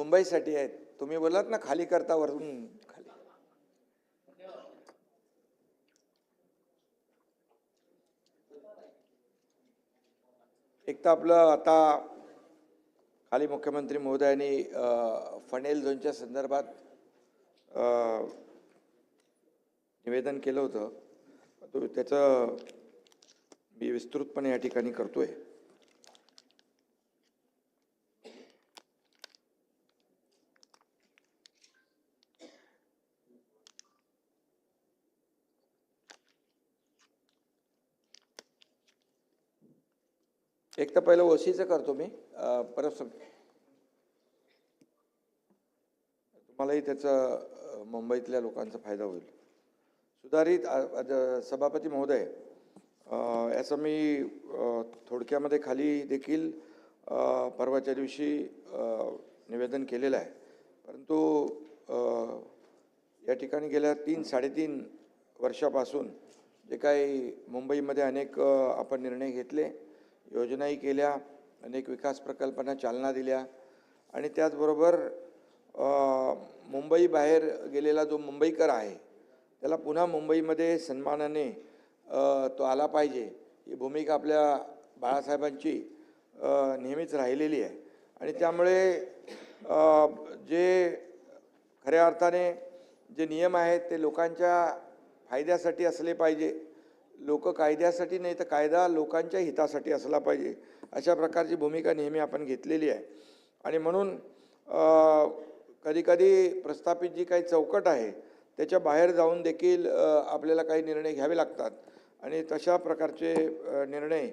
मुंबईसाठी आहेत. तुम्ही बोलात ना खाली करता वरून खाली. एक तर आपलं आता खाली मुख्यमंत्री महोदयांनी फनेल झोनच्या संदर्भात निवेदन केलं होतं. तो त्याचं मी विस्तृतपणे या ठिकाणी करतोय. एक तर पहिलं ओसीचं करतो मी, परत तुम्हालाही त्याचा मुंबईतल्या लोकांचा फायदा होईल. सुधारित सभापती महोदय, याचं मी थोडक्यामध्ये खाली देखील परवाच्या दिवशी निवेदन केलेलं आहे. परंतु या ठिकाणी गेल्या 3-3.5 वर्षापासून जे काही मुंबईमध्ये अनेक आपण निर्णय घेतले, योजनाही केल्या, अनेक विकास प्रकल्पांना चालना दिल्या आणि त्याचबरोबर मुंबई बाहेर गेलेला जो मुंबईकर आहे त्याला पुन्हा मुंबईमध्ये सन्मानाने तो आला पाहिजे, ही भूमिका आपल्या बाळासाहेबांची नेहमीच राहिलेली आहे. आणि त्यामुळे जे खऱ्या अर्थाने जे नियम आहेत ते लोकांच्या फायद्यासाठी असले पाहिजे. लोक कायद्यासाठी नाही तर कायदा लोकांच्या हितासाठी असला पाहिजे, अशा प्रकारची भूमिका नेहमी आपण घेतलेली आहे. आणि म्हणून कधीकधी प्रस्थापित जी काही चौकट आहे त्याच्या बाहेर जाऊन देखील आपल्याला काही निर्णय घ्यावे लागतात. आणि तशा प्रकारचे निर्णय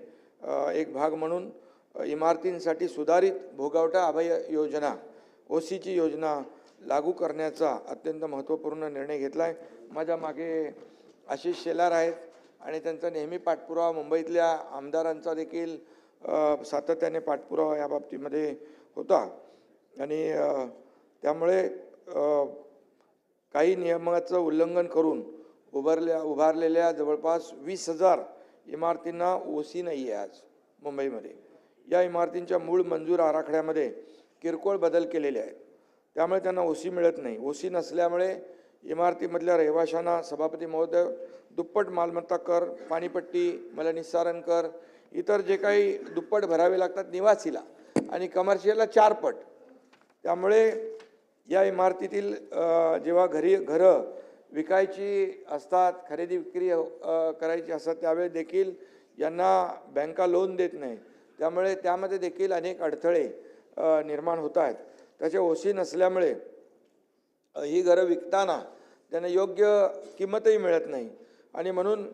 एक भाग म्हणून इमारतींसाठी सुधारित भोगवटा अभय योजना, ओसीची योजना लागू करण्याचा अत्यंत महत्त्वपूर्ण निर्णय घेतला आहे. माझ्या मागे आशिष शेलार आहेत आणि त्यांचा नेहमी पाठपुरावा, मुंबईतल्या आमदारांचा देखील सातत्याने पाठपुरावा या बाबतीमध्ये होता. आणि त्यामुळे काही नियमाचं उल्लंघन करून उभारलेल्या जवळपास 20,000 इमारतींना ओसी नाही आहे आज मुंबईमध्ये. या इमारतींच्या मूळ मंजूर आराखड्यामध्ये किरकोळ बदल केलेले आहेत, त्यामुळे त्यांना ओसी मिळत नाही. ओसी नसल्यामुळे इमारतीमधल्या रहिवाशांना सभापती महोदय दुप्पट मालमत्ता कर, पाणीपट्टी, मलनिस्सारण कर, इतर जे काही दुप्पट भरावे लागतात निवासीला आणि कमर्शियलला 4 पट. त्यामुळे या इमारतीतील जेव्हा घरं विकायची असतात, खरेदी विक्री करायची असतात, त्यावेळी देखील यांना बँका लोन देत नाही. त्यामुळे त्यामध्ये देखील अनेक अडथळे निर्माण होत आहेत. त्याचे ओसी नसल्यामुळे ही घरं विकताना त्यांना योग्य किंमतही मिळत नाही. आणि म्हणून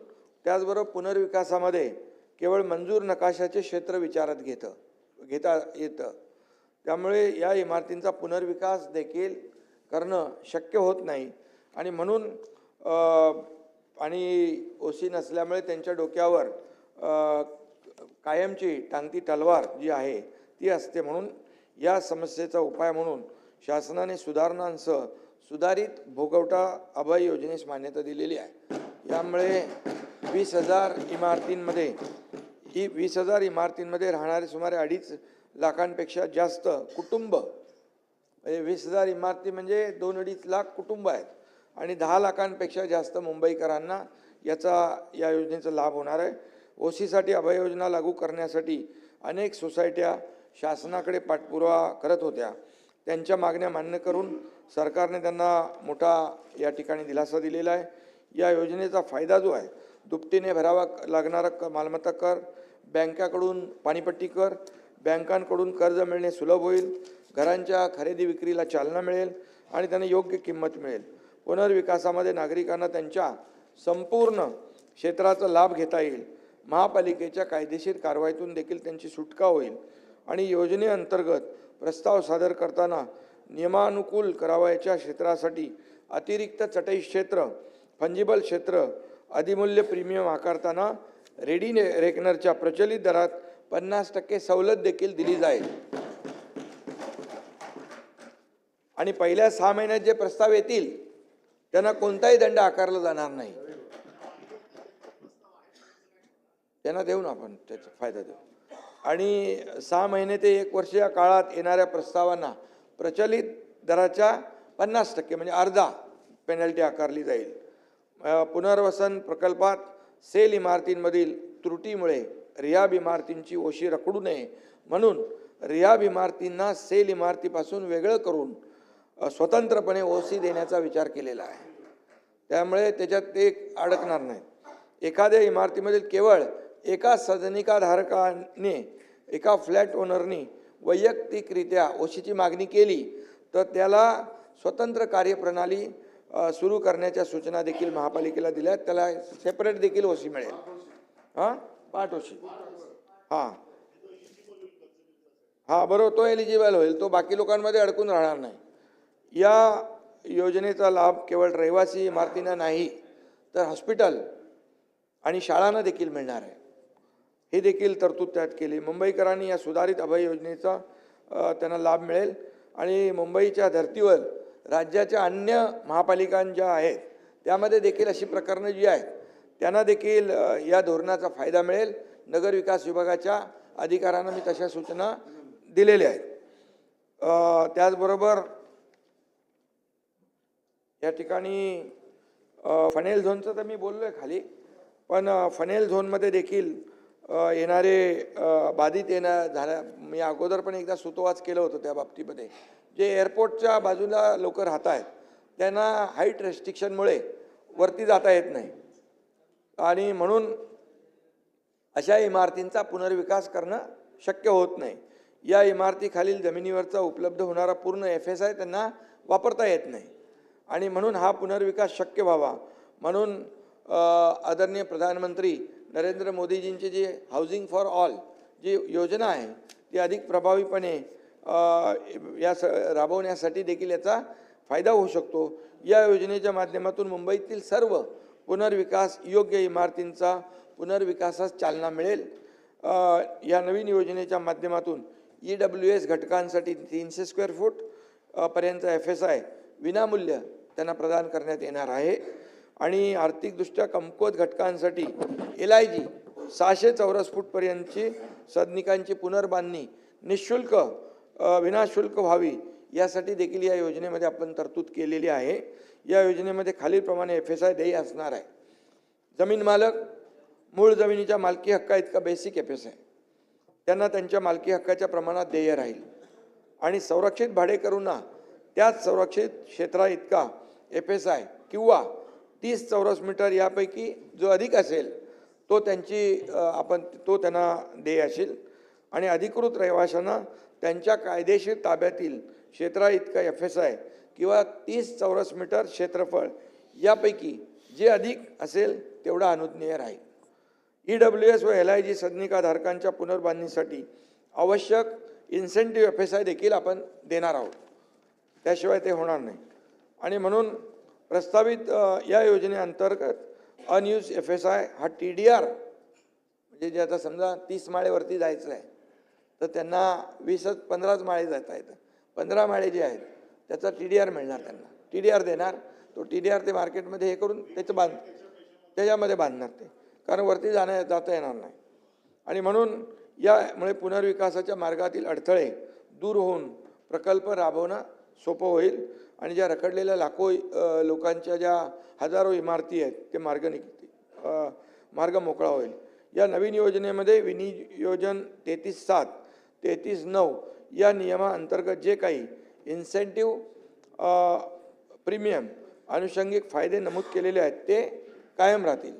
त्याचबरोबर पुनर्विकासामध्ये केवळ मंजूर नकाशाचे क्षेत्र विचारात घेता येतं. त्यामुळे या इमारतींचा पुनर्विकास देखील करणं शक्य होत नाही. आणि म्हणून आणि ओसी नसल्यामुळे त्यांच्या डोक्यावर कायमची टांगती तलवार जी आहे ती असते. म्हणून या समस्येचा उपाय म्हणून शासनाने सुधारणांसह सुधारित भोगवटा अभय योजनेस मान्यता दिलेली आहे. यामुळे 20,000 इमारतींमध्ये राहणारे सुमारे 2.5 लाखांपेक्षा जास्त कुटुंब, 20,000 इमारती म्हणजे 2-2.5 लाख कुटुंब आहेत आणि 10 लाखांपेक्षा जास्त मुंबईकरांना या योजनेचा लाभ होणार आहे. ओसीसाठी अभय योजना लागू करण्यासाठी अनेक सोसायट्या शासनाकडे पाठपुरावा करत होत्या. त्यांच्या मागण्या मान्य करून सरकारने त्यांना मोठा या ठिकाणी दिलासा दिलेला आहे. या योजनेचा फायदा जो आहे, दुपटीने भरावा लागणारा मालमत्ता कर, बँकाकडून पाणीपट्टी कर, बँकांकडून कर्ज मिळणे सुलभ होईल, घरांच्या खरेदी विक्रीला चालना मिळेल आणि त्यांना योग्य किंमत मिळेल. पुनर्विकासामध्ये नागरिकांना त्यांच्या संपूर्ण क्षेत्राचा लाभ घेता येईल. महापालिकेच्या कायदेशीर कारवाईतून देखील त्यांची सुटका होईल. आणि योजनेअंतर्गत प्रस्ताव सादर करताना नियमानुकूल करावयाच्या क्षेत्रासाठी अतिरिक्त चटई क्षेत्र, फंजिबल क्षेत्र, अधिमूल्य प्रीमियम आकारताना रेडी रेकनरच्या प्रचलित दरात 50% सवलत देखील दिली जाईल. आणि पहिल्या 6 महिन्यात जे प्रस्ताव येतील त्यांना कोणताही दंड आकारला जाणार नाही. त्यांना देऊ ना आपण त्याचा फायदा देऊ. आणि 6 महिने ते 1 वर्ष या काळात येणाऱ्या प्रस्तावांना प्रचलित दराच्या 50% म्हणजे अर्धा पेनल्टी आकारली जाईल. पुनर्वसन प्रकल्पात सेल इमारतींमधील त्रुटीमुळे रिहाब इमारतींची ओशी रखडू नये म्हणून रिहाब इमारतींना सेल इमारतीपासून वेगळं करून स्वतंत्रपणे ओसी देण्याचा विचार केलेला आहे. त्यामुळे त्याच्यात ते अडकणार नाही. एखाद्या इमारतीमधील केवळ एका सदनिकाधारकाने एका फ्लॅट ओनरनी वैयक्तिकरित्या ओशीची मागणी केली तर त्याला स्वतंत्र कार्यप्रणाली सुरू करण्याच्या सूचना देखील महापालिकेला दिल्या. त्याला सेपरेट देखील ओशी मिळेल. पाठ ओशी. बरोबर, तो एलिजिबल होईल. तो बाकी लोकांमध्ये अडकून राहणार नाही. या योजनेचा लाभ केवळ रहिवासी इमारतींना नाही तर हॉस्पिटल आणि शाळांना देखील मिळणार आहे. हे देखील तरतूद त्यात केली. मुंबईकरांनी या सुधारित अभय योजनेचा त्यांना लाभ मिळेल आणि मुंबईच्या धर्तीवर राज्याच्या अन्य महापालिकांच्या आहेत त्यामध्ये देखील अशी प्रकरणं जी आहेत त्यांना देखील या धोरणाचा फायदा मिळेल. नगरविकास विभागाच्या अधिकाऱ्यांना मी तशा सूचना दिलेल्या आहेत. त्याचबरोबर या ठिकाणी फनेल झोनचं तर मी बोललोय खाली, पण फनेल झोनमध्ये देखील येणारे बाधित झाल्या. मी अगोदर पण एकदा सुतोवाच केलं होतं त्या बाबतीमध्ये. जे एअरपोर्टच्या बाजूला लोक राहत आहेत त्यांना हाईट रेस्ट्रिक्शनमुळे वरती जाता येत नाही आणि म्हणून अशा इमारतींचा पुनर्विकास करणं शक्य होत नाही. या इमारतीखालील जमिनीवरचा उपलब्ध होणारा पूर्ण FSI त्यांना वापरता येत नाही आणि म्हणून हा पुनर्विकास शक्य व्हावा म्हणून आदरणीय प्रधानमंत्री नरेंद्र मोदीजींची जी हाऊसिंग फॉर ऑल जी योजना आहे ती अधिक प्रभावीपणे राबवण्यासाठी देखील याचा फायदा होऊ शकतो. या योजनेच्या माध्यमातून मुंबईतील सर्व पुनर्विकास योग्य इमारतींचा पुनर्विकासास चालना मिळेल. या नवीन योजनेच्या माध्यमातून EWS घटकांसाठी 300 स्क्वेअर फूट पर्यंत FSI विनामूल्य त्यांना प्रदान करण्यात येणार आहे आणि आर्थिकदृष्ट्या कमकुवत घटकांसाठी LIG 600 चौरस फूटपर्यंतची सदनिकांची पुनर्बांधणी निःशुल्क विनाशुल्क व्हावी यासाठी देखील या योजनेमध्ये आपण तरतूद केलेली आहे. या योजनेमध्ये खालीलप्रमाणे FSI देय असणार आहे. जमीन मालक मूळ जमिनीच्या मालकी हक्का इतका बेसिक FSI त्यांना त्यांच्या मालकी हक्काच्या प्रमाणात देय राहील आणि संरक्षित भाडेकरूंना त्याच संरक्षित क्षेत्रा इतका FSI किंवा 30 चौरस मीटर यापैकी जो अधिक असेल तो त्यांना देय असेल आणि अधिकृत रहिवाशांना त्यांच्या कायदेशीर ताब्यातील क्षेत्रा इतका FSI किंवा 30 चौरस मीटर क्षेत्रफळ यापैकी जे अधिक असेल तेवढा अनुज्ञेय राहील. EWS व LIG सदनिकाधारकांच्या पुनर्बांधणीसाठी आवश्यक इन्सेंटिव्ह FSI देखील आपण देणार आहोत. त्याशिवाय ते होणार नाही आणि म्हणून प्रस्तावित या योजनेअंतर्गत अनयूज FSI हा TDR म्हणजे जे आता समजा 30 माळेवरती जायचं आहे तर त्यांना 15 माळे जाता येतं. 15 माळे जे आहेत त्याचा TDR मिळणार त्यांना. TDR देणार. तो TDR ते मार्केटमध्ये हे करून त्याच्यामध्ये बांधणार ते, कारण वरती जाता येणार नाही आणि म्हणून यामुळे पुनर्विकासाच्या मार्गातील अडथळे दूर होऊन प्रकल्प राबवणं सोपं होईल आणि ज्या रखडलेल्या लाखो लोकांच्या ज्या हजारो इमारती आहेत ते मार्ग मोकळा होईल. या नवीन योजनेमध्ये विनियोजन 33/7 33/9 या नियमाअंतर्गत जे काही इन्सेंटिव्ह प्रीमियम अनुषंगिक फायदे नमूद केलेले आहेत ते कायम राहतील.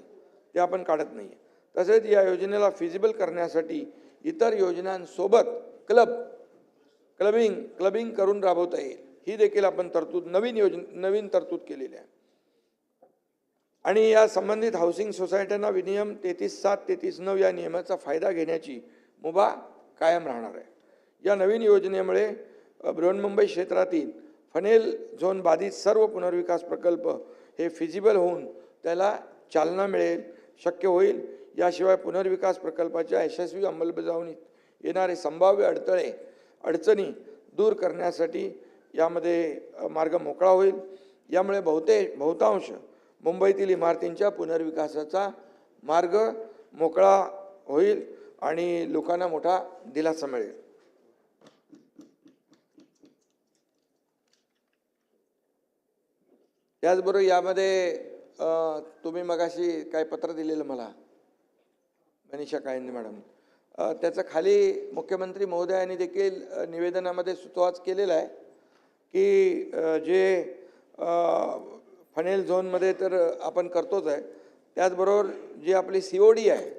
ते आपण काढत नाही. तसेच या योजनेला फिजिबल करण्यासाठी इतर योजनांसोबत क्लबिंग करून राबवता येईल. ही देखील आपण तरतूद नवीन तरतूद केलेली आहे आणि या संबंधित हाऊसिंग सोसायट्यांना विनियम 33/7 33/9 या नियमाचा फायदा घेण्याची मुभा कायम राहणार आहे. या नवीन योजनेमुळे बृहन्मुंबई क्षेत्रातील फनेल झोन बाधित सर्व पुनर्विकास प्रकल्प हे फिजिबल होऊन त्याला चालना मिळेल, शक्य होईल. याशिवाय पुनर्विकास प्रकल्पाच्या यशस्वी अंमलबजावणीत येणारे संभाव्य अडचणी दूर करण्यासाठी यामध्ये मार्ग मोकळा होईल. यामुळे बहुतांश मुंबईतील इमारतींच्या पुनर्विकासाचा मार्ग मोकळा होईल आणि लोकांना मोठा दिलासा मिळेल. त्याचबरोबर यामध्ये तुम्ही मगाशी काय पत्र दिलेलं मला मनीषा कायंदे मॅडम, त्याचं खाली मुख्यमंत्री महोदयांनी देखील निवेदनामध्ये सुतोवाच केलेला आहे की जे फनेल झोनमध्ये तर आपण करतोच आहे, त्याचबरोबर जी आपली COD आहे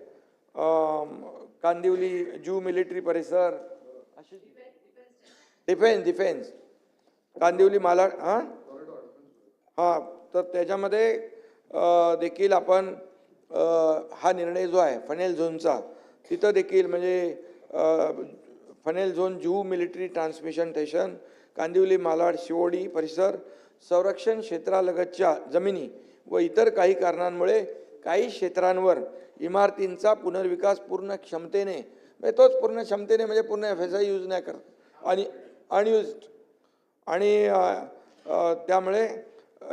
कांदिवली जू मिलिटरी परिसर, अशी डिफेन्स कांदिवली मालाड हां, तर त्याच्यामध्ये देखील आपण हा निर्णय जो आहे फनेल झोनचा, तिथं देखील म्हणजे फनेल झोन जू military transmission station Kandivali Malad COD परिसर संरक्षण क्षेत्रालगतच्या जमिनी व इतर काही कारणांमुळे काही क्षेत्रांवर इमारतींचा पुनर्विकास पूर्ण क्षमतेने, म्हणजे तोच पूर्ण क्षमतेने म्हणजे पूर्ण FSI यूज नाही करत आणि अनयुज्ड, आणि त्यामुळे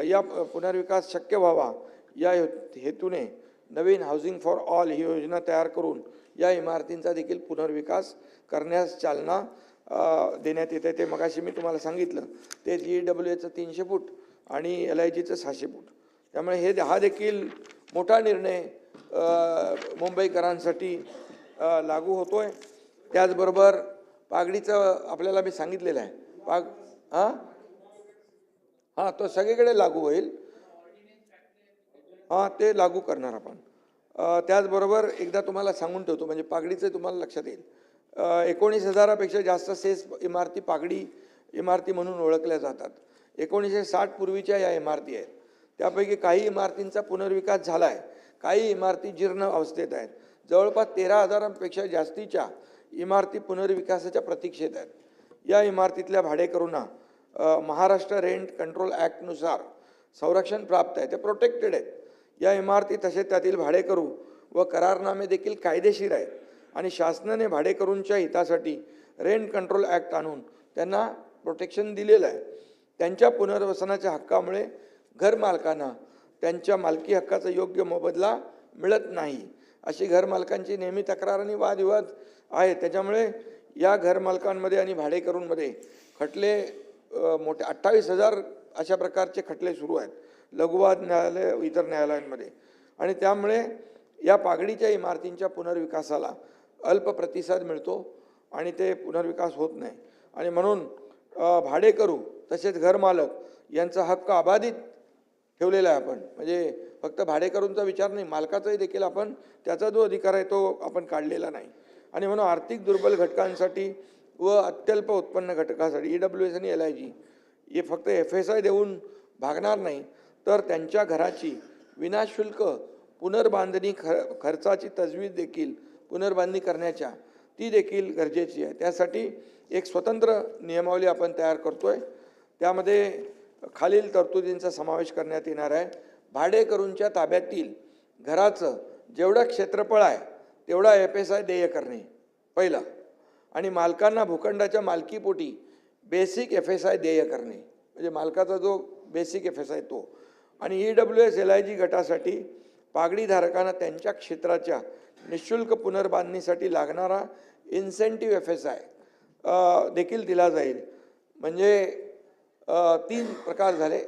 या पुनर्विकास शक्य व्हावा या हेतूने नवीन हाऊसिंग फॉर ऑल ही योजना तयार करून या इमारतींचा देखील पुनर्विकास करण्यास चालना देण्यात येते. ते मगाशी मी तुम्हाला सांगितलं ते GWAचं 300 फूट आणि LIGचं 600 फूट. त्यामुळे हा देखील मोठा निर्णय मुंबईकरांसाठी लागू होतोय. त्याचबरोबर पागडीचं आपल्याला मी सांगितलेलं आहे, हां तो सगळीकडे लागू होईल, हां ते लागू करणार आपण. त्याचबरोबर एकदा तुम्हाला सांगून ठेवतो म्हणजे पागडीचं तुम्हाला लक्षात येईल, 19,000पेक्षा जास्त सेस इमारती पागडी इमारती म्हणून ओळखल्या जातात. 1960 पूर्वीच्या या इमारती आहेत. त्यापैकी काही इमारतींचा पुनर्विकास झाला आहे, काही इमारती जीर्ण अवस्थेत आहेत. जवळपास 13,000पेक्षा जास्तीच्या इमारती पुनर्विकासाच्या प्रतीक्षेत आहेत. या इमारतीतल्या भाडेकरूंना महाराष्ट्र रेंट कंट्रोल ॲक्टनुसार संरक्षण प्राप्त आहे, ते प्रोटेक्टेड आहेत. या इमारती तसेच त्यातील भाडेकरू व करारनामे देखील कायदेशीर आहेत आणि शासनाने भाडेकरूंच्या हितासाठी रेंट कंट्रोल ॲक्ट आणून त्यांना प्रोटेक्शन दिलेलं आहे. त्यांच्या पुनर्वसनाच्या हक्कामुळे घरमालकांना त्यांच्या मालकी हक्काचा योग्य मोबदला मिळत नाही, अशी घरमालकांची नेहमी तक्रार आणि वादविवाद आहे. त्याच्यामुळे या घरमालकांमध्ये आणि भाडेकरूंमध्ये खटले मोठे 28,000 अशा प्रकारचे खटले सुरू आहेत लघुवाद न्यायालय इतर न्यायालयांमध्ये. आणि त्यामुळे या पागडीच्या इमारतींच्या पुनर्विकासाला अल्प प्रतिसाद मिळतो आणि ते पुनर्विकास होत नाही. आणि म्हणून भाडेकरू तसेच घरमालक यांचा हक्क अबाधित ठेवलेला आहे आपण. म्हणजे फक्त भाडेकरूंचा विचार नाही, मालकाचाही देखील आपण त्याचा जो अधिकार आहे तो आपण काढलेला नाही. आणि म्हणून आर्थिक दुर्बल घटकांसाठी व अत्यल्प उत्पन्न घटकासाठी EWS आणि LIG हे फक्त FSI देऊन भागणार नाही, तर त्यांच्या घराची विनाशुल्क पुनर्बांधणी खर्चाची तजवीज देखील पुनर्बांधणी करण्याच्या ती देखील गरजेची आहे. त्यासाठी एक स्वतंत्र नियमावली आपण तयार करतोय. त्यामध्ये खालील तरतुदींचा समावेश करण्यात येणार आहे. भाडेकरूंच्या ताब्यातील घराचं जेवढं क्षेत्रफळ आहे तेवढा FSI देय करणे पहिला, आणि मालकांना भूखंडाच्या मालकीपोटी बेसिक FSI देय करणे, म्हणजे मालकाचा जो बेसिक FSI तो. आणि EWS LIG गटासाठी पागडीधारकांना त्यांच्या क्षेत्राच्या निःशुल्क पुनर्बांधणीसाठी लागणारा इन्सेंटिव्ह FSI देखील दिला जाईल. म्हणजे 3 प्रकार झाले,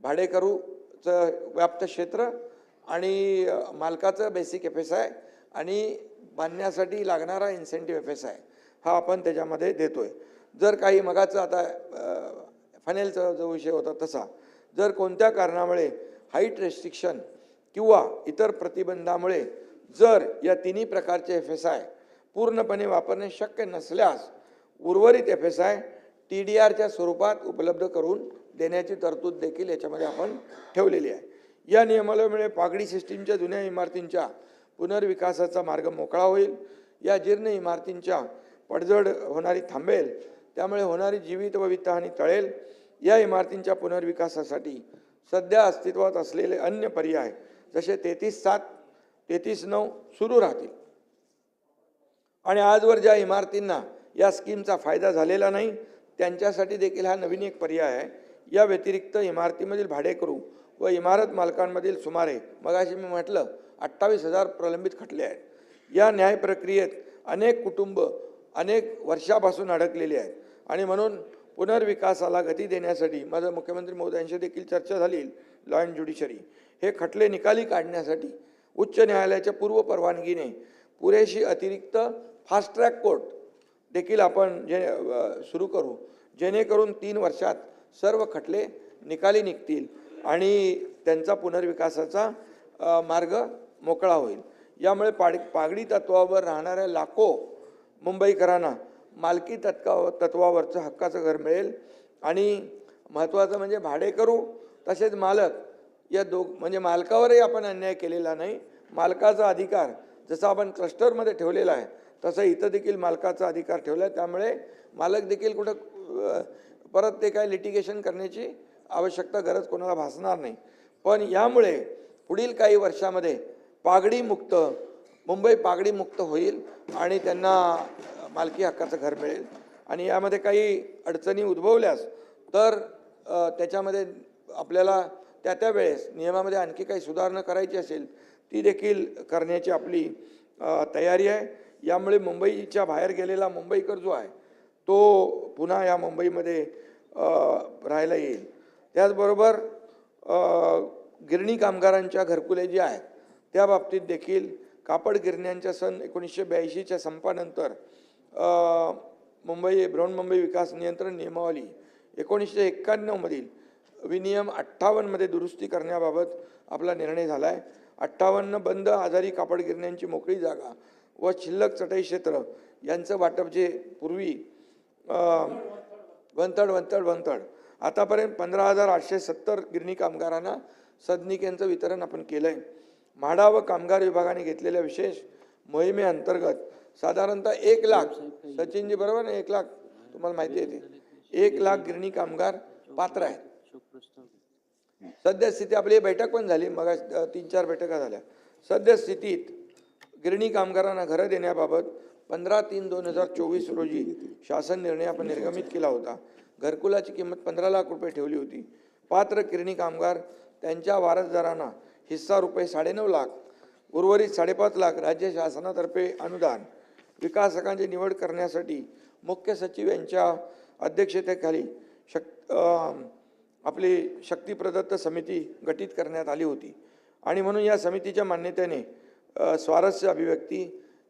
भाडेकरूचं व्याप्त क्षेत्र आणि मालकाचं बेसिक FSI आणि बांधण्यासाठी लागणारा इन्सेंटिव्ह FSI हा आपण त्याच्यामध्ये देतोय. जर काही मगाचं आता फनेलचा जो विषय होता तसा, जर कोणत्या कारणामुळे हाईट रेस्ट्रिक्शन किंवा इतर प्रतिबंधामुळे जर या तिन्ही प्रकारचे FSI पूर्णपणे वापरणे शक्य नसल्यास उर्वरित FSI TDRच्या स्वरूपात उपलब्ध करून देण्याची तरतूद देखील याच्यामध्ये आपण ठेवलेली आहे. या नियमावलीमुळे पागडी सिस्टीमच्या जुन्या इमारतींच्या पुनर्विकासाचा मार्ग मोकळा होईल. या जीर्ण इमारतींच्या पडझड होणारी थांबेल, त्यामुळे होणारी जीवित व वित्तहानी टळेल. या इमारतींच्या पुनर्विकासासाठी सध्या अस्तित्वात असलेले अन्य पर्याय जसे 33/7, 33/9 सुरू राहतील. आणि आजवर ज्या इमारतींना या स्कीमचा फायदा झालेला नाही त्यांच्यासाठी देखील हा नवीन एक पर्याय आहे. या व्यतिरिक्त इमारतीमधील भाडेकरू व इमारत मालकांमधील सुमारे मगाशी मी म्हटलं 28,000 प्रलंबित खटले आहेत. या न्याय प्रक्रियेत अनेक कुटुंब अनेक वर्षापासून अडकलेली आहेत आणि म्हणून पुनर्विकासाला गती देण्यासाठी माझं मुख्यमंत्री महोदयांशी देखील चर्चा झाली लॉ अँड ज्युडिशरी हे खटले निकाली काढण्यासाठी उच्च न्यायालयाच्या पूर्व परवानगीने पुरेशी अतिरिक्त फास्ट ट्रॅक कोर्ट देखील आपण सुरू करू, जेणेकरून 3 वर्षात सर्व खटले निकाली निघतील आणि त्यांचा पुनर्विकासाचा मार्ग मोकळा होईल. यामुळे पागडी तत्वावर राहणाऱ्या लाखो मुंबईकरांना मालकी तत्वावरचं हक्काचं घर मिळेल आणि महत्त्वाचं म्हणजे भाडेकरू तसेच मालक या म्हणजे मालकावरही आपण अन्याय केलेला नाही. मालकाचा अधिकार जसा आपण क्लस्टरमध्ये ठेवलेला आहे तसं इथं देखील मालकाचा अधिकार ठेवला आहे. त्यामुळे मालक देखील कुठं परत ते काय लिटिगेशन करण्याची आवश्यकता गरज कोणाला भासणार नाही. पण यामुळे पुढील काही वर्षामध्ये मुंबई पागडी मुक्त होईल आणि त्यांना मालकी हक्काचं घर मिळेल. आणि यामध्ये काही अडचणी उद्भवल्यास तर त्याच्यामध्ये आपल्याला त्या वेळेस नियमामध्ये आणखी काही सुधारणा करायची असेल ती देखील करण्याची आपली तयारी आहे. यामुळे मुंबईच्या बाहेर गेलेला मुंबईकर जो आहे तो पुन्हा या मुंबईमध्ये राहायला येईल. त्याचबरोबर गिरणी कामगारांच्या घरकुले जी आहेत त्या बाबतीत देखील कापड गिरण्यांच्या सन 1982च्या संपानंतर बृहन्मुंबई विकास नियंत्रण नियमावली 1991मधील विनियम 58मध्ये दुरुस्ती करण्याबाबत आपला निर्णय झाला आहे. 58 बंद आजारी कापड गिरण्यांची मोकळी जागा व शिल्लक चटई क्षेत्र यांचं वाटप जे पूर्वी वंतड आतापर्यंत 15,870 गिरणी कामगारांना सदनिकेंचं वितरण आपण केलं आहे. म्हाडा व कामगार विभागाने घेतलेल्या विशेष मोहिमेअंतर्गत साधारणतः 1 लाख, सचिनजी बरोबर ना, 1 लाख तुम्हाला माहिती आहे ते 1 लाख गिरणी कामगार पात्र आहेत. सद्यस्थिती आपली बैठक पण झाली, मग 3-4 बैठका झाल्या. सद्यस्थितीत गिरणी कामगारांना घरं देण्याबाबत 15/3/2024 रोजी शासन निर्णय आपण निर्गमित केला होता. घरकुलाची किंमत 15 लाख रुपये ठेवली होती. पात्र गिरणी कामगार त्यांच्या वारसदारांना हिस्सा रुपये 9.5 लाख, उर्वरित 5.5 लाख राज्य शासनातर्फे अनुदान. विकासकांची निवड करण्यासाठी मुख्य सचिव यांच्या अध्यक्षतेखाली आपली शक्ती प्रदत्त समिती गठीत करण्यात आली होती आणि म्हणून या समितीच्या मान्यतेने स्वारस्य अभिव्यक्ती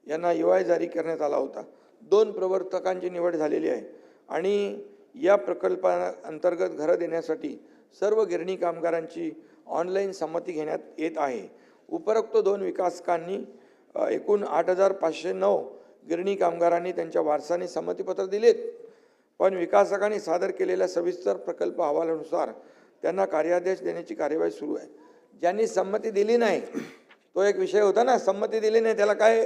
यांना EOI जारी करण्यात आला होता. 2 प्रवर्तकांची निवड झालेली आहे आणि या प्रकल्पाअंतर्गत घरं देण्यासाठी सर्व गिरणी कामगारांची ऑनलाईन संमती घेण्यात येत आहे. उपरोक्त 2 विकासकांनी एकूण 8,509 गिरणी कामगारांनी त्यांच्या वारसाने संमतीपत्र दिलेत, पण विकासकांनी सादर केलेल्या सविस्तर प्रकल्प अहवालानुसार त्यांना कार्यादेश देण्याची कार्यवाही सुरू आहे. ज्यांनी संमती दिली नाही, तो एक विषय होता ना, संमती दिली नाही त्याला काय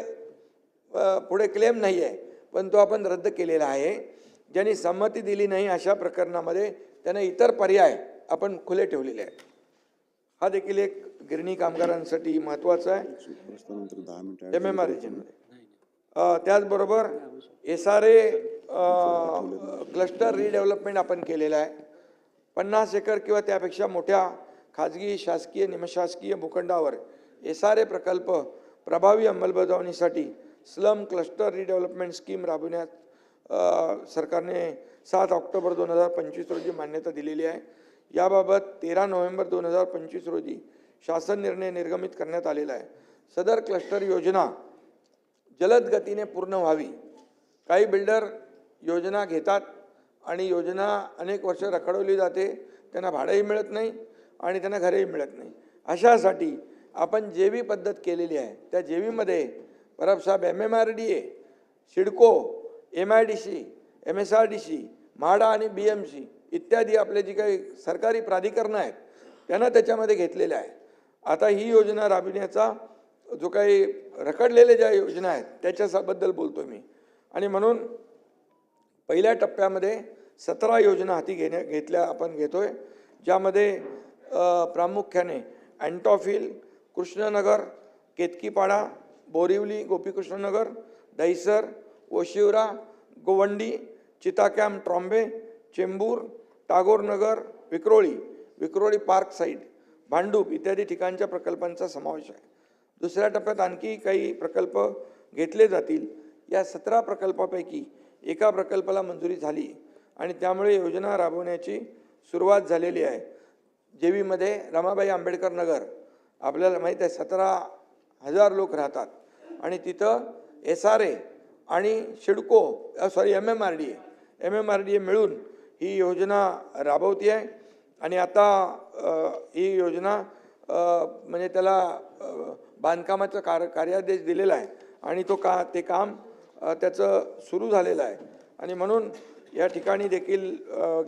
पुढे क्लेम नाही आहे, पण तो आपण रद्द केलेला आहे. ज्यांनी संमती दिली नाही अशा प्रकरणामध्ये त्यांना इतर पर्याय आपण खुले ठेवलेले आहेत. हा देखील एक गिरणी कामगारांसाठी महत्त्वाचा आहे MMR रिजनमध्ये. त्याचबरोबर SRA क्लस्टर रिडेव्हलपमेंट आपण केलेलं आहे. 50 एकर किंवा त्यापेक्षा मोठ्या खाजगी, शासकीय, निमशासकीय भूखंडावर SRA प्रकल्प प्रभावी अंमलबजावणीसाठी स्लम क्लस्टर रिडेव्हलपमेंट स्कीम राबविण्यात सरकारने 7 ऑक्टोबर 2025 रोजी मान्यता दिलेली आहे. याबाबत 13 नोव्हेंबर 2025 रोजी शासन निर्णय निर्गमित करण्यात आलेला आहे. सदर क्लस्टर योजना जलद गतीने पूर्ण व्हावी. काही बिल्डर योजना घेतात आणि योजना अनेक वर्ष रखडवली जाते, त्यांना भाडंही मिळत नाही आणि त्यांना घरही मिळत नाही. अशासाठी आपण जेवी पद्धत केलेली आहे. त्या जेवीमध्ये परबसाहेब MMRDA, CIDCO, MIDC, MSRDC, MHADA आणि BMC इत्यादी आपले जी काही सरकारी प्राधिकरणं आहेत त्यांना त्याच्यामध्ये घेतलेले आहे. आता ही योजना राबविण्याचा जो काही रखडलेल्या ज्या योजना आहेत त्याच्याबद्दल बोलतो मी. आणि म्हणून पहिल्या टप्प्यामध्ये 17 योजना हाती घेतल्या आपण घेतोय, ज्यामध्ये प्रामुख्याने अँटॉफिल, कृष्णनगर, केतकीपाडा, बोरिवली, गोपीकृष्णनगर, दहिसर, ओशिवरा, गोवंडी, चिताकॅम्प, ट्रॉम्बे, चेंबूर, टागोरनगर, विक्रोळी पार्क साईड, भांडूप इत्यादी ठिकाणच्या प्रकल्पांचा समावेश आहे. दुसऱ्या टप्प्यात आणखी काही प्रकल्प घेतले जातील. या 17 प्रकल्पापैकी एका प्रकल्पाला मंजुरी झाली आणि त्यामुळे योजना राबवण्याची सुरुवात झालेली आहे. जेवीमध्ये रमाबाई आंबेडकर नगर, आपल्याला माहीत आहे 17,000 लोक राहतात आणि तिथं SRA आणि सिडको MMRDA मिळून ही योजना राबवती आहे. आणि आता ही योजना म्हणजे त्याला बांधकामाचा कार्यादेश दिलेला आहे आणि ते काम त्याचं सुरू झालेलं आहे. आणि म्हणून या ठिकाणी देखील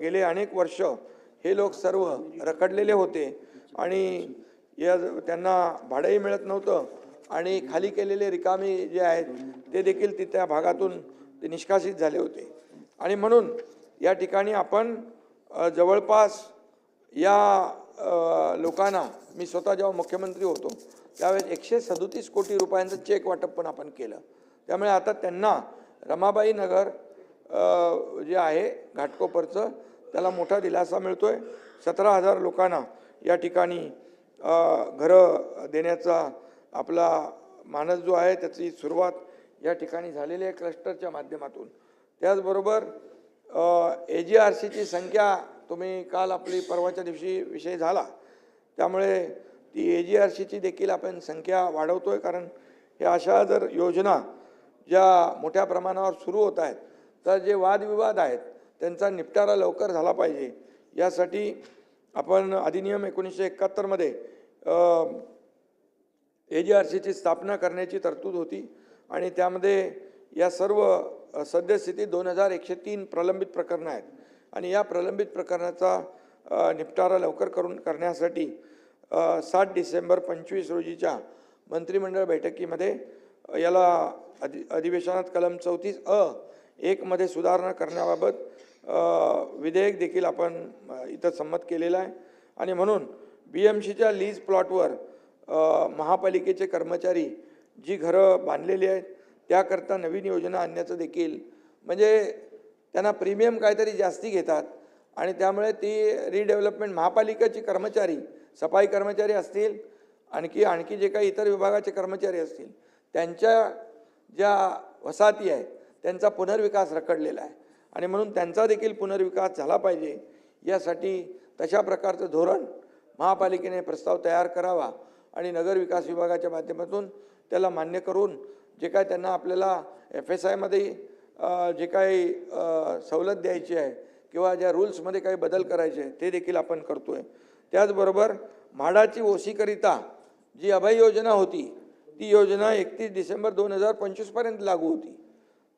गेले अनेक वर्ष हे लोक सर्व रखडलेले होते आणि त्यांना भाडंही मिळत नव्हतं आणि खाली केलेले रिकामे जे आहेत ते देखील त्या भागातून ते निष्कासित झाले होते. आणि म्हणून या ठिकाणी आपण जवळपास या लोकांना, मी स्वतः जेव्हा मुख्यमंत्री होतो त्यावेळेस 137 कोटी रुपयांचं चेक वाटप पण आपण केलं. त्यामुळे आता त्यांना रमाबाई नगर जे आहे घाटकोपरचं त्याला मोठा दिलासा मिळतोय. 17,000 लोकांना या ठिकाणी घरं देण्याचा आपला मानस जो आहे त्याची सुरुवात या ठिकाणी झालेली आहे क्लस्टरच्या माध्यमातून. त्याचबरोबर AGRCची संख्या तुम्ही काल आपली परवाच्या दिवशी विषय झाला, त्यामुळे ती AGRCची देखील आपण संख्या वाढवतोय. कारण ह्या अशा जर योजना ज्या मोठ्या प्रमाणावर सुरू होत आहेत तर जे वादविवाद आहेत त्यांचा निपटारा लवकर झाला पाहिजे यासाठी आपण अधिनियम 1971 मध्ये AGRCची स्थापना करण्याची तरतूद होती आणि त्यामध्ये या सर्व सद्यस्थितीत 2103 प्रलंबित प्रकरणं आहेत आणि या प्रलंबित प्रकरणाचा निपटारा लवकर करण्यासाठी 7 डिसेंबर 2025 रोजीच्या मंत्रिमंडळ बैठकीमध्ये याला अधिवेशनात कलम 34(अ)(1) मध्ये सुधारणा करण्याबाबत विधेयक देखील आपण इथं संमत केलेलं आहे. आणि म्हणून BMCच्या लीज प्लॉटवर महापालिकेचे कर्मचारी जी घरं बांधलेली आहेत त्याकरता नवीन योजना आणण्याचं देखील, म्हणजे त्यांना प्रीमियम काहीतरी जास्ती घेतात आणि त्यामुळे ती रिडेव्हलपमेंट महापालिकेचे कर्मचारी, सफाई कर्मचारी असतील, आणखी जे काही इतर विभागाचे कर्मचारी असतील, त्यांच्या ज्या वसाहती आहेत त्यांचा पुनर्विकास रखडलेला आहे आणि म्हणून त्यांचा देखील पुनर्विकास झाला पाहिजे. यासाठी तशा प्रकारचं धोरण महापालिकेने प्रस्ताव तयार करावा आणि नगरविकास विभागाच्या माध्यमातून त्याला मान्य करून जे काय त्यांना आपल्याला FSIमध्ये जे काही सवलत द्यायची आहे किंवा ज्या रूल्समध्ये काही बदल करायचे आहे ते देखील आपण करतो आहे. त्याचबरोबर म्हाडाची ओसीकरिता जी अभय योजना होती ती योजना 31 डिसेंबर 2025 पर्यंत लागू होती.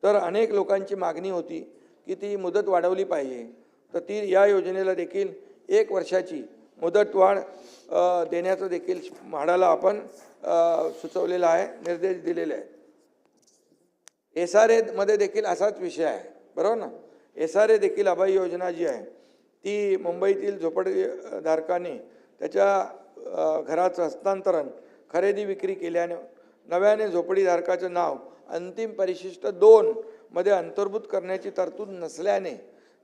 तर अनेक लोकांची मागणी होती की ती मुदत वाढवली पाहिजे, तर ती या योजनेला देखील 1 वर्षाची मुदतवाढ देण्याचं देखील म्हाडाला आपण सुचवलेलं आहे, निर्देश दिलेले आहेत. SRA मध्ये देखील असाच विषय आहे, बरोबर ना. SRA देखील अभय योजना जी आहे ती मुंबईतील झोपडीधारकांनी त्याच्या घराचं हस्तांतरण खरेदी विक्री केल्याने नव्याने झोपडीधारकाचं नाव अंतिम परिशिष्ट 2 मध्ये अंतर्भूत करण्याची तरतूद नसल्याने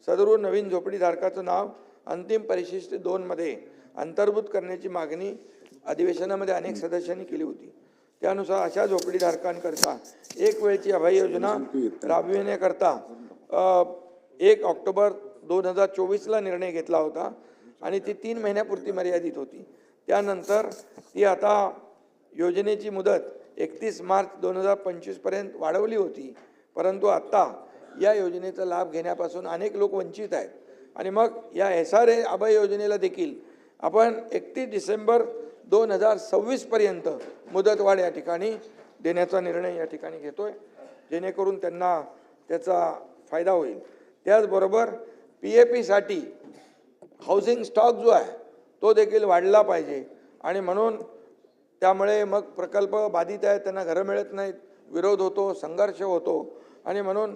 सदरू नवीन झोपडीधारकाचं नाव अंतिम परिशिष्ट 2 मध्ये अंतर्भूत करण्याची मागणी अधिवेशनामध्ये अनेक सदस्यांनी केली होती. त्यानुसार अशा झोपडीधारकांकरता एक वेळची अभय योजना राबविण्याकरता 1 ऑक्टोबर 2024ला निर्णय घेतला होता आणि ती 3 महिन्यापुरती मर्यादित होती. त्यानंतर ती आता योजनेची मुदत 31 मार्च 2025 पर्यंत वाढवली होती, परंतु आता या योजनेचा लाभ घेण्यापासून अनेक लोक वंचित आहेत आणि मग या SRA अभय योजनेला देखील आपण 31 डिसेंबर 2026 पर्यंत मुदतवाढ या ठिकाणी देण्याचा निर्णय या ठिकाणी घेतोय, जेणेकरून त्यांना त्याचा फायदा होईल. त्याचबरोबर PAP साठी हाऊसिंग स्टॉक जो आहे तो देखील वाढला पाहिजे आणि म्हणून त्यामुळे मग प्रकल्प बाधित आहेत, त्यांना घरं मिळत नाहीत, विरोध होतो, संघर्ष होतो आणि म्हणून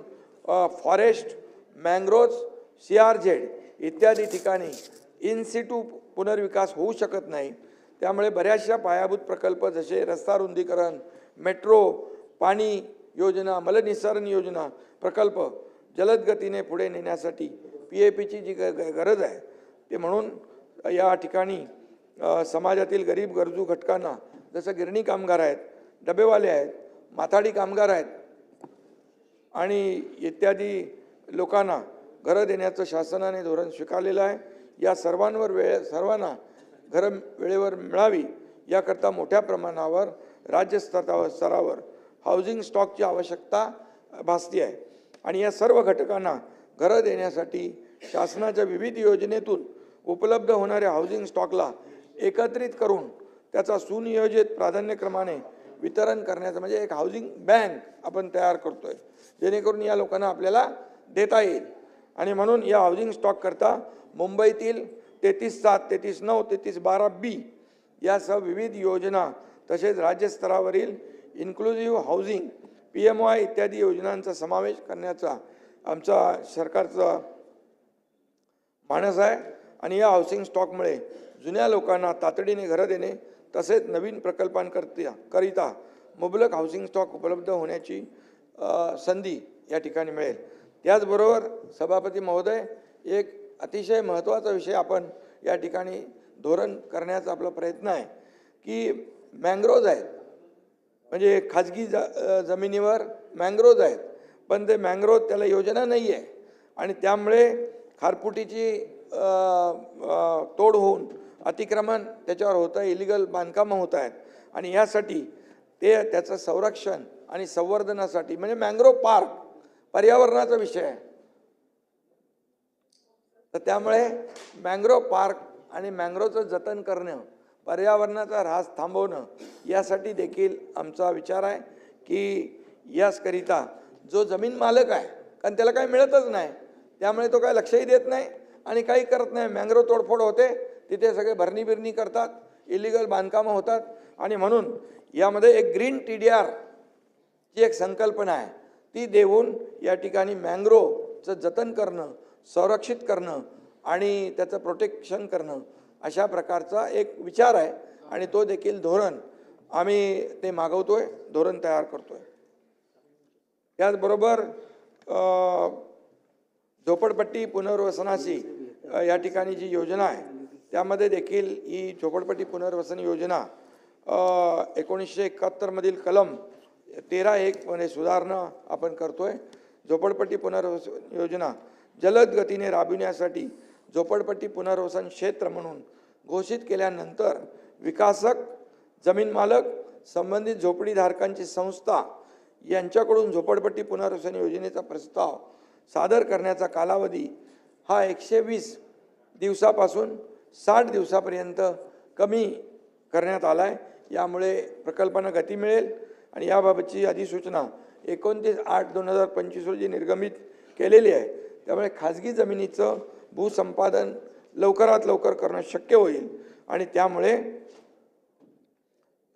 फॉरेस्ट, मँग्रोव्ज, CRZ इत्यादी ठिकाणी इन सिटू पुनर्विकास होऊ शकत नाही. त्यामुळे बऱ्याचशा पायाभूत प्रकल्प जसे रस्ता रुंदीकरण, मेट्रो, पाणी योजना, मलनिस्सारण योजना प्रकल्प जलद गतीने पुढे नेण्यासाठी PAPची जी गरज आहे ते म्हणून या ठिकाणी समाजातील गरीब गरजू घटकांना जसं गिरणी कामगार आहेत, डबेवाले आहेत, माथाडी कामगार आहेत आणि इत्यादी लोकांना घरं देण्याचं शासनाने धोरण स्वीकारलेलं आहे. या सर्वांना घरं वेळेवर मिळावी याकरता मोठ्या प्रमाणावर राज्य स्तरावर हाऊसिंग स्टॉकची आवश्यकता भासली आहे आणि या सर्व घटकांना घरं देण्यासाठी शासनाच्या विविध योजनेतून उपलब्ध होणाऱ्या हाऊसिंग स्टॉकला एकत्रित करून त्याचा सुनियोजित प्राधान्यक्रमाने वितरण करण्याचं म्हणजे एक हाऊसिंग बँक आपण तयार करतोय, जेणेकरून या लोकांना आपल्याला देता येईल. आणि म्हणून या हाऊसिंग स्टॉक करता मुंबईतील 33/7, 33/9, 33/12B यासह विविध योजना तसेच राज्यस्तरावरील इन्क्लुझिव्ह हाऊसिंग PMOI इत्यादी योजनांचा समावेश करण्याचा आमचा सरकारचा मानस आहे. आणि या हाऊसिंग स्टॉकमुळे जुन्या लोकांना तातडीने घरं देणे तसेच नवीन प्रकल्पांकरिता मुबलक हाऊसिंग स्टॉक उपलब्ध होण्याची संधी या ठिकाणी मिळेल. त्याचबरोबर सभापती महोदय, एक अतिशय महत्त्वाचा विषय आपण या ठिकाणी धोरण करण्याचा आपला प्रयत्न आहे की मँग्रोव्ज आहेत, म्हणजे खाजगी जमिनीवर मँग्रोव्ज आहेत, पण ते मँग्रोव्ज त्याला योजना नाही आहे आणि त्यामुळे खारफुटीची तोड होऊन अतिक्रमण त्याच्यावर होतं आहे, इलिगल बांधकामं होत आहेत आणि यासाठी त्याचं संरक्षण आणि संवर्धनासाठी म्हणजे मँग्रोव्ह पार्क पर्यावरणाचा विषय आहे. तर त्यामुळे मँग्रोव्ह पार्क आणि मँग्रोव्हचं जतन करणं, पर्यावरणाचा ऱ्हास थांबवणं यासाठी देखील आमचा विचार आहे की याकरिता जो जमीन मालक आहे, कारण त्याला काही मिळतच नाही, त्यामुळे तो काही लक्षही देत नाही आणि काही करत नाही. मँग्रोव्ह तोडफोड होते, तिथे सगळे भरणी करतात, इलिगल बांधकामं होतात आणि म्हणून यामध्ये एक ग्रीन TDR ची एक संकल्पना आहे, ती देऊन या ठिकाणी मँग्रोव्हचं जतन करणं, संरक्षित करणं आणि त्याचं प्रोटेक्शन करणं अशा प्रकारचा एक विचार आहे आणि तो देखील धोरण आम्ही ते मागवतोय, धोरण तयार करतोय. त्याचबरोबर झोपडपट्टी पुनर्वसनाची या ठिकाणी जी योजना आहे त्यामध्ये देखील ही झोपडपट्टी पुनर्वसन योजना 1971 मधील कलम 13(1) मध्ये सुधारणा आपण करतोय. झोपडपट्टी पुनर्वसन योजना जलद गतीने राबविण्यासाठी झोपडपट्टी पुनर्वसन क्षेत्र म्हणून घोषित केल्यानंतर विकासक, जमीन मालक, संबंधित झोपडीधारकांची संस्था यांच्याकडून झोपडपट्टी पुनर्वसन योजनेचा प्रस्ताव सादर करण्याचा कालावधी हा 120 दिवसापासून 60 दिवसापर्यंत कमी करण्यात आला आहे. यामुळे प्रकल्पांना गती मिळेल आणि याबाबतची अधिसूचना 29/8/2025 रोजी निर्गमित केलेली आहे. त्यामुळे खाजगी जमिनीचं भूसंपादन लवकरात लवकर करणं शक्य होईल आणि त्यामुळे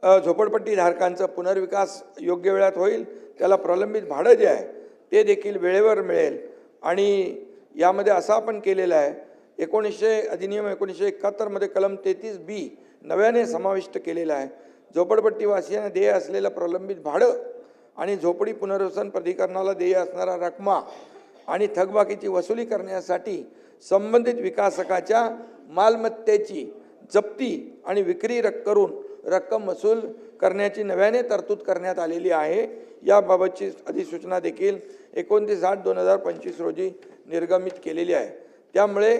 झोपडपट्टी धारकांचा पुनर्विकास योग्य वेळात होईल. त्याला प्रलंबित भाडं जे आहे ते देखील वेळेवर मिळेल आणि यामध्ये असं आपण केलेलं आहे, अधिनियम 1971 मध्ये कलम 33(B) नव्याने समाविष्ट केलेला आहे. झोपडपट्टीवासियांना देय असलेलं प्रलंबित भाडं आणि झोपडी पुनर्वसन प्राधिकरणाला देय असणारा रकमा आणि थकबाकीची वसुली करण्यासाठी संबंधित विकासकाच्या मालमत्तेची जप्ती आणि विक्री करून रक्कम वसूल करण्याची नव्याने तरतूद करण्यात आलेली आहे. याबाबतची अधिसूचना देखील 29/8/2025 रोजी निर्गमित केलेली आहे. त्यामुळे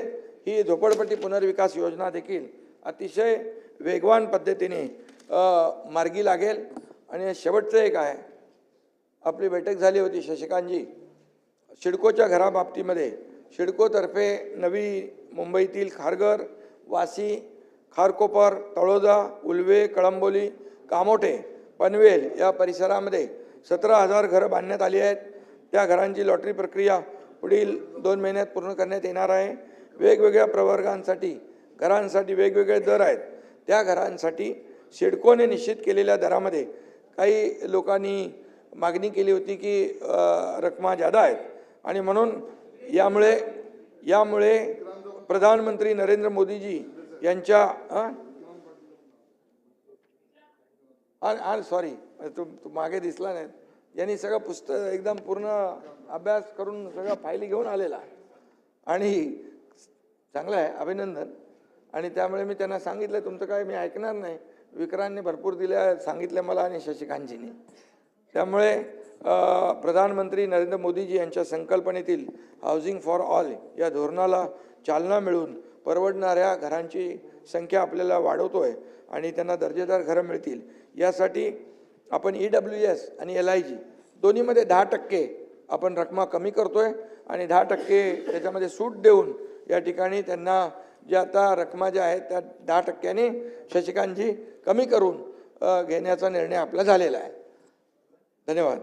ही झोपडपट्टी पुनर्विकास योजना देखील अतिशय वेगवान पद्धतीने मार्गी लागेल. आणि शेवटचं एक आहे, आपली बैठक झाली होती शशिकांतजी सिडकोच्या घराबाबतीमध्ये. सिडकोतर्फे नवी मुंबईतील खारघर, वाशी, खारकोपर, तळोजा, उल्वे, कळंबोली, कामोठे, पनवेल या परिसरामध्ये 17,000 घरं बांधण्यात आली आहेत. त्या घरांची लॉटरी प्रक्रिया पुढील 2 महिन्यात पूर्ण करण्यात येणार आहे. वेगवेगळ्या प्रवर्गांसाठी घरांसाठी वेगवेगळे दर आहेत. त्या घरांसाठी सिडकोने निश्चित केलेल्या दरामध्ये काही लोकांनी मागणी केली होती की रकमा जादा आहेत आणि म्हणून यामुळे प्रधानमंत्री नरेंद्र मोदीजी यांच्या सॉरी तू मागे दिसला नाही, यांनी सगळं पुस्तक एकदम पूर्ण अभ्यास करून सगळं फायली घेऊन आलेला आणि चांगलं आहे, अभिनंदन. आणि त्यामुळे मी त्यांना सांगितलं तुमचं काय मी ऐकणार नाही, विक्रांतने भरपूर दिल्या सांगितलं मला आणि शशिकांतजींनी. त्यामुळे प्रधानमंत्री नरेंद्र मोदीजी यांच्या संकल्पनेतील हाऊसिंग फॉर ऑल या धोरणाला चालना मिळून परवडणाऱ्या घरांची संख्या आपल्याला वाढवतोय आणि त्यांना दर्जेदार घरं मिळतील यासाठी आपण EWS आणि LIG दोन्हीमध्ये 10% आपण रकमा कमी करतोय आणि 10% त्याच्यामध्ये सूट देऊन या ठिकाणी त्यांना ज्या आता रकमा ज्या आहेत त्या 10%ने शशिकांतजी कमी करून घेण्याचा निर्णय आपला झालेला आहे. धन्यवाद.